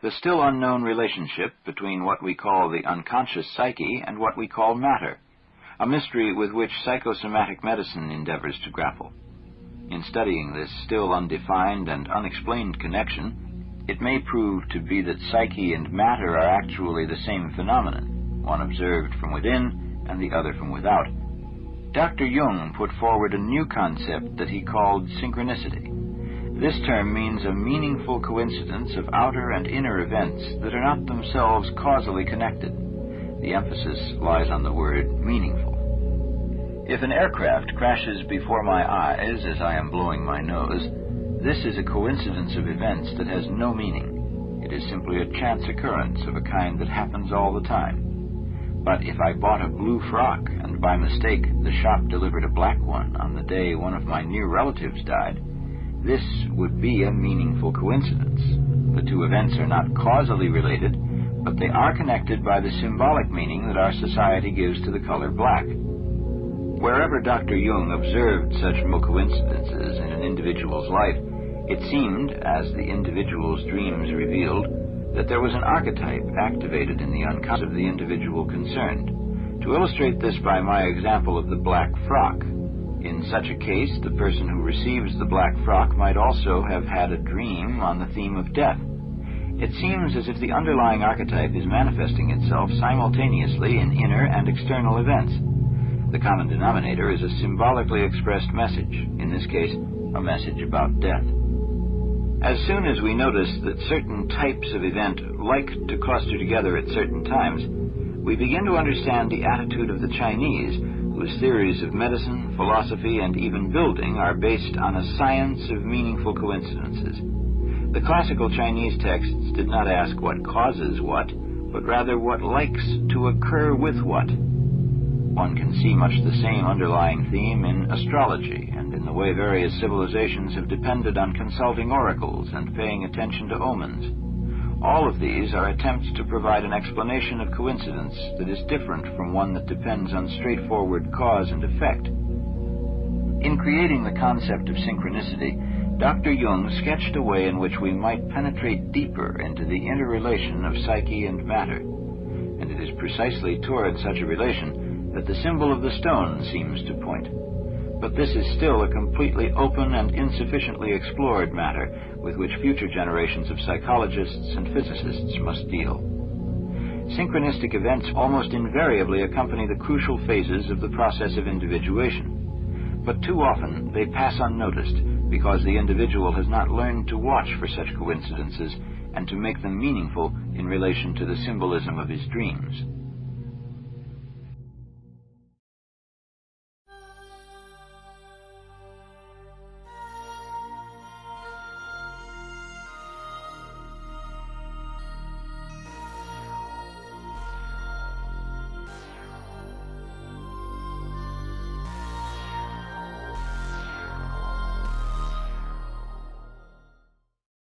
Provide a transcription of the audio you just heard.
the still unknown relationship between what we call the unconscious psyche and what we call matter, a mystery with which psychosomatic medicine endeavors to grapple. In studying this still undefined and unexplained connection, it may prove to be that psyche and matter are actually the same phenomenon, one observed from within and the other from without. Dr. Jung put forward a new concept that he called synchronicity. This term means a meaningful coincidence of outer and inner events that are not themselves causally connected. The emphasis lies on the word meaningful. If an aircraft crashes before my eyes as I am blowing my nose, this is a coincidence of events that has no meaning. It is simply a chance occurrence of a kind that happens all the time. But if I bought a blue frock and by mistake the shop delivered a black one on the day one of my near relatives died, this would be a meaningful coincidence. The two events are not causally related, but they are connected by the symbolic meaning that our society gives to the color black. Wherever Dr. Jung observed such coincidences in an individual's life, it seemed, as the individual's dreams revealed, that there was an archetype activated in the unconscious of the individual concerned. To illustrate this by my example of the black frock, in such a case, the person who receives the black frock might also have had a dream on the theme of death. It seems as if the underlying archetype is manifesting itself simultaneously in inner and external events. The common denominator is a symbolically expressed message, in this case, a message about death. As soon as we notice that certain types of event like to cluster together at certain times, we begin to understand the attitude of the Chinese, whose theories of medicine, philosophy, and even building are based on a science of meaningful coincidences. The classical Chinese texts did not ask what causes what, but rather what likes to occur with what. One can see much the same underlying theme in astrology and in the way various civilizations have depended on consulting oracles and paying attention to omens. All of these are attempts to provide an explanation of coincidence that is different from one that depends on straightforward cause and effect. In creating the concept of synchronicity, Dr. Jung sketched a way in which we might penetrate deeper into the interrelation of psyche and matter. And it is precisely toward such a relation that the symbol of the stone seems to point. But this is still a completely open and insufficiently explored matter with which future generations of psychologists and physicists must deal. Synchronistic events almost invariably accompany the crucial phases of the process of individuation. But too often they pass unnoticed because the individual has not learned to watch for such coincidences and to make them meaningful in relation to the symbolism of his dreams.